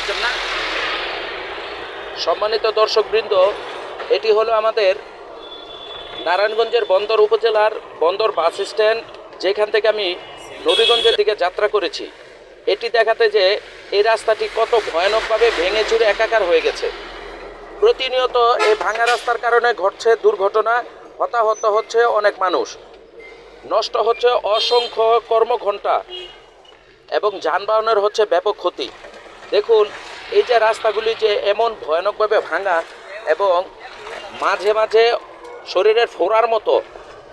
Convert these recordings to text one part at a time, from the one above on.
পাচ্ছেন না? সম্মানিত দর্শকবৃন্দ, এটি হলো আমাদের নারায়ণগঞ্জের বন্দর উপজেলার বন্দর বাস স্ট্যান্ড, যেখান থেকে আমি নবীগঞ্জের দিকে যাত্রা করেছি। এটি দেখাতে যে এই রাস্তাটি কত ভয়ানকভাবে ভেঙে চুরে একাকার হয়ে গেছে। প্রতিনিয়ত এই ভাঙা রাস্তার কারণে ঘটছে দুর্ঘটনা, হতাহত হচ্ছে অনেক মানুষ, নষ্ট হচ্ছে অসংখ্য কর্মঘণ্টা এবং যানবাহনের হচ্ছে ব্যাপক ক্ষতি। দেখুন, এই যে রাস্তাগুলি যে এমন ভয়ানকভাবে ভাঙা এবং মাঝে মাঝে শরীরের ফোড়ার মতো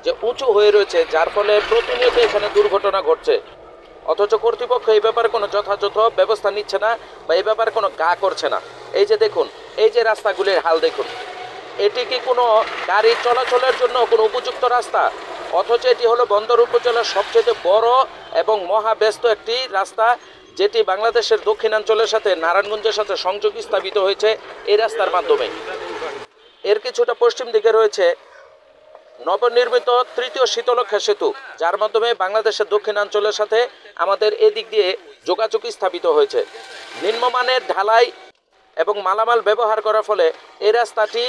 যে উঁচু হয়ে রয়েছে, যার ফলে প্রতিনিয়ত এখানে দুর্ঘটনা ঘটছে। অথচ কর্তৃপক্ষ এই ব্যাপারে কোনো যথাযথ ব্যবস্থা নিচ্ছে না বা এই ব্যাপারে কোনো গা করছে না। এই যে দেখুন, এই যে রাস্তাগুলির হাল দেখুন, এটি কি কোনো গাড়ি চলাচলের জন্য কোনো উপযুক্ত রাস্তা? অথচ এটি হলো বন্দর উপজেলার সবচেয়ে বড় এবং মহাব্যস্ত একটি রাস্তা, যেটি বাংলাদেশের দক্ষিণাঞ্চলের সাথে নারায়ণগঞ্জের সাথে সংযোগ স্থাপিত হয়েছে এই রাস্তার মাধ্যমে। এর কিছুটা পশ্চিম দিকে রয়েছে নবনির্মিত তৃতীয় শীতলক্ষ্যা সেতু, যার মাধ্যমে বাংলাদেশের দক্ষিণাঞ্চলের সাথে আমাদের এদিক দিয়ে যোগাযোগ স্থাপিত হয়েছে। নিম্নমানের ঢালাই এবং মালামাল ব্যবহার করার ফলে এই রাস্তাটি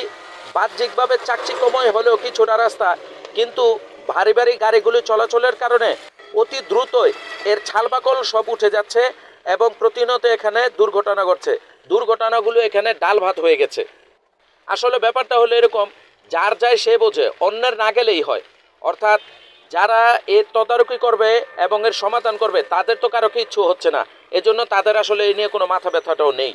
বাহ্যিকভাবে চাকচিক্যময় হলেও কিছুটা রাস্তা, কিন্তু ভারী ভারী গাড়িগুলি চলাচলের কারণে অতি দ্রুতই এর ছালবাকল সব উঠে যাচ্ছে এবং প্রতিনিয়ত এখানে দুর্ঘটনা ঘটছে। দুর্ঘটনাগুলো এখানে ডাল ভাত হয়ে গেছে। আসলে ব্যাপারটা হলো এরকম, যার যায় সে বোঝে, অন্যের না গেলেই হয়। অর্থাৎ যারা এর তদারকি করবে এবং এর সমাধান করবে, তাদের তো কারো কিচ্ছু হচ্ছে না। এজন্য তাদের আসলে এই নিয়ে কোনো মাথা ব্যথাটাও নেই।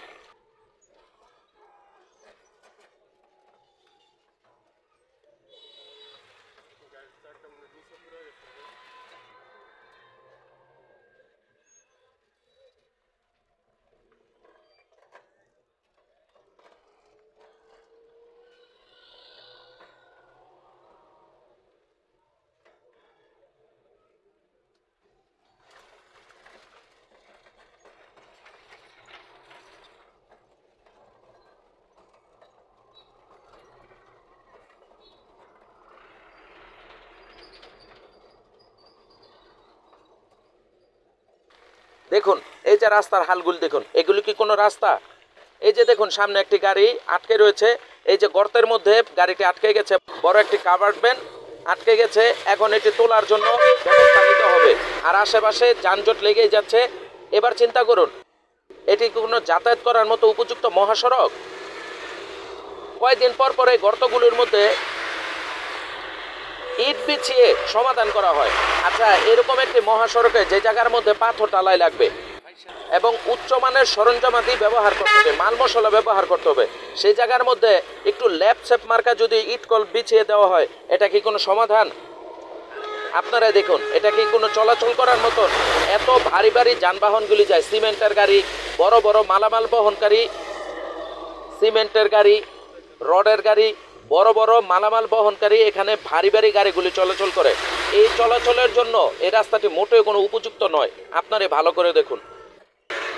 দেখুন, এই যে রাস্তার হালগুলি দেখুন, এগুলি কি কোনো রাস্তা? এই যে দেখুন, সামনে একটি গাড়ি আটকে রয়েছে, এই যে গর্তের মধ্যে গাড়িটি আটকে গেছে, বড় একটি কাভার্ড ভ্যান আটকে গেছে। এখন এটি তোলার জন্য ব্যবস্থা নিতে হবে, আর আশেপাশে যানজট লেগেই যাচ্ছে। এবার চিন্তা করুন, এটি কোনো যাতায়াত করার মতো উপযুক্ত মহাসড়ক? কয়েকদিন পর পর এই গর্তগুলির মধ্যে ইট বিছিয়ে সমাধান করা হয়। আচ্ছা, এরকম একটি মহাসড়কে যে জায়গার মধ্যে পাথর টালাই লাগবে এবং উচ্চমানের সরঞ্জামাদি ব্যবহার করতে হবে, মাল মশলা ব্যবহার করতে হবে, সেই জায়গার মধ্যে একটু ল্যাপ সেপ মার্কা যদি ইটকল বিছিয়ে দেওয়া হয়, এটা কি কোনো সমাধান? আপনারা দেখুন, এটা কি কোনো চলাচল করার মতন? এত ভারী ভারী যানবাহনগুলি যায়, সিমেন্টের গাড়ি, বড় বড় মালামাল বহনকারী সিমেন্টের গাড়ি, রডের গাড়ি, বড় বড় মালামাল বহনকারী এখানে ভারী ভারী গাড়িগুলি চলাচল করে। এই চলাচলের জন্য এই রাস্তাটি মোটেও কোনো উপযুক্ত নয়। আপনারা ভালো করে দেখুন,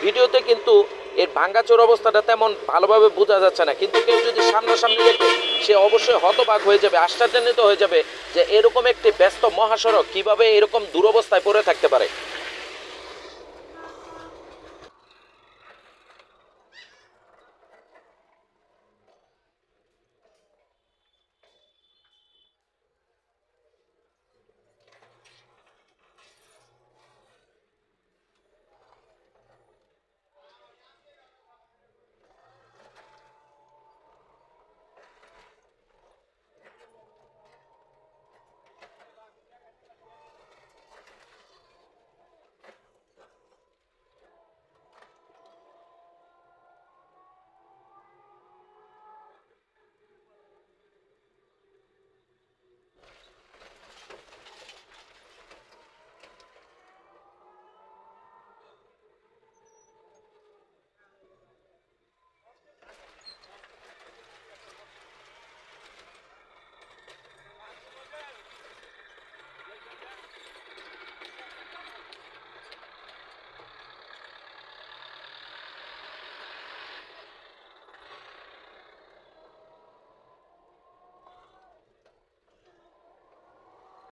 ভিডিওতে কিন্তু এর ভাঙ্গাচোর অবস্থাটা তেমন ভালোভাবে বোঝা যাচ্ছে না, কিন্তু কেউ যদি সামনাসামনি দেখে সে অবশ্যই হতবাক হয়ে যাবে, আশ্চর্যান্বিত হয়ে যাবে যে এরকম একটি ব্যস্ত মহাসড়ক কিভাবে এরকম দুরবস্থায় পড়ে থাকতে পারে।